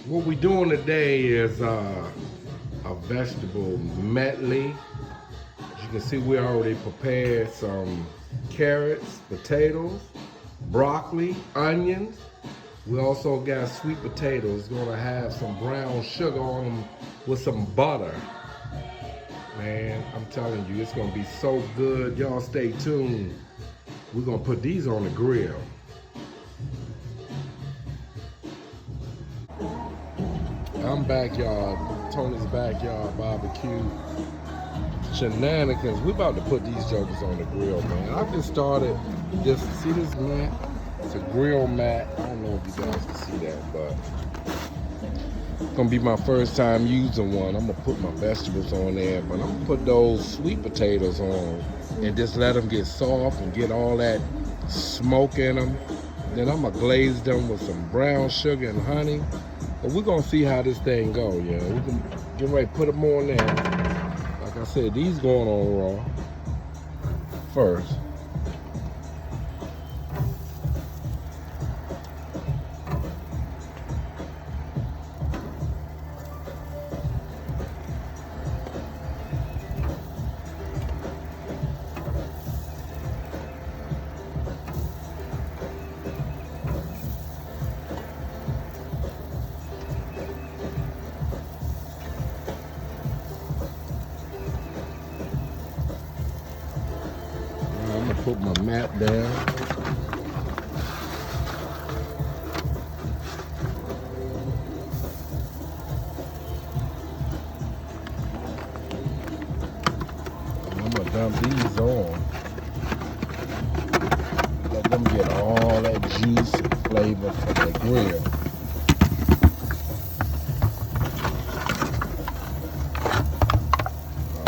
What we're doing today is a vegetable medley. As you can see, we already prepared some carrots, potatoes, broccoli, onions. We also got sweet potatoes. Gonna have some brown sugar on them with some butter. Man, I'm telling you, it's gonna be so good. Y'all stay tuned. We're gonna put these on the grill. I'm backyard, Tony's backyard barbecue shenanigans. We about to put these jokers on the grill, man. I just started this. See this mat? It's a grill mat. I don't know if you guys can see that, but it's gonna be my first time using one. I'm gonna put my vegetables on there, but I'm gonna put those sweet potatoes on and just let them get soft and get all that smoke in them. Then I'm gonna glaze them with some brown sugar and honey. But we're gonna see how this thing go, yeah. We can get ready to put them on there. Like I said, these going on raw first. I'm gonna put my mat down. I'm gonna dump these on. Let them get all that juice and flavor from the grill.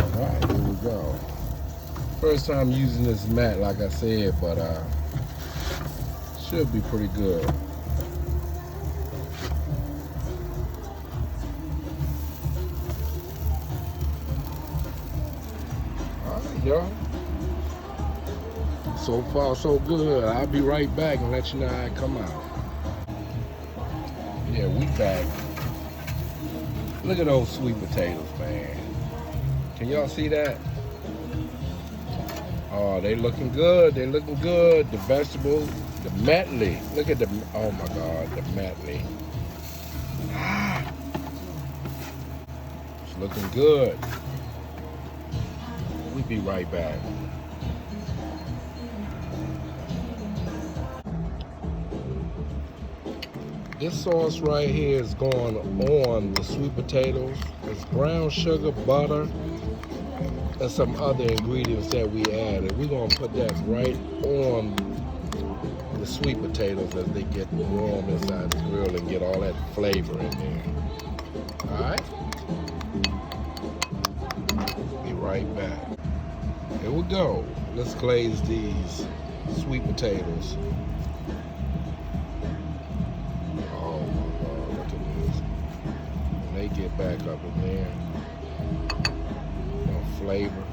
Alright, here we go. First time using this mat, like I said, but should be pretty good. Alright, y'all. So far, so good. I'll be right back and let you know how it come out. Yeah, we back. Look at those sweet potatoes, man. Can y'all see that? Oh, they looking good. They looking good. The vegetables, the medley. Look at the, oh my God, the medley. It's looking good. We'll be right back. This sauce right here is going on the sweet potatoes. It's brown sugar, butter, and some other ingredients that we added. We're gonna put that right on the sweet potatoes as they get warm inside the grill and get all that flavor in there. All right? Be right back. Here we go. Let's glaze these sweet potatoes. Oh my God, look at this. When they get back up in there, flavor.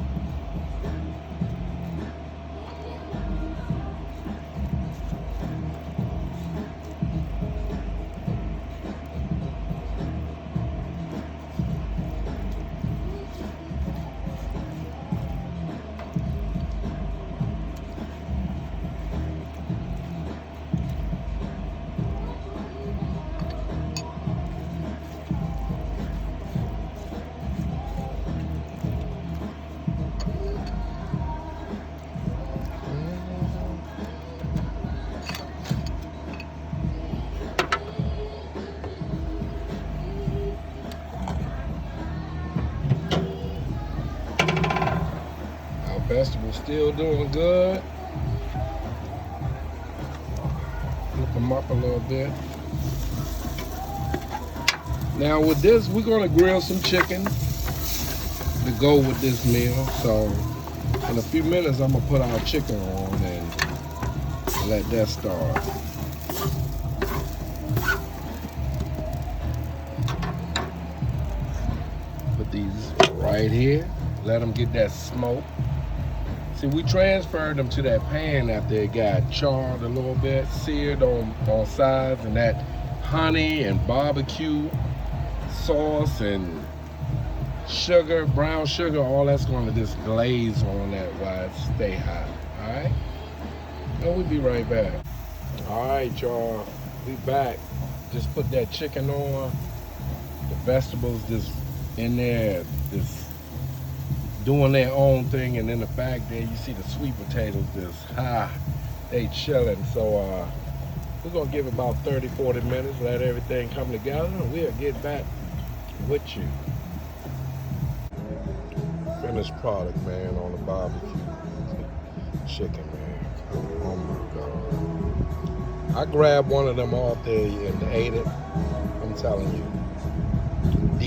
Vegetables still doing good. Flip them up a little bit. Now with this, we're gonna grill some chicken to go with this meal. So in a few minutes, I'm gonna put our chicken on and let that start. Put these right here. Let them get that smoke. See, we transferred them to that pan after it got charred a little bit, seared on sides, and that honey and barbecue sauce and sugar, brown sugar, all that's gonna just glaze on that while it stay hot. Alright? And we'll be right back. Alright, y'all. We back. Just put that chicken on. The vegetables just in there, just doing their own thing, and in the back there you see the sweet potatoes just they chilling. So we're gonna give it about 30-40 minutes, let everything come together, and we'll get back with you. Finished product, man, on the barbecue chicken, man. Oh my God. I grabbed one of them off there and ate it. I'm telling you,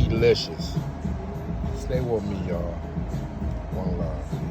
delicious. Stay with me, y'all. One love.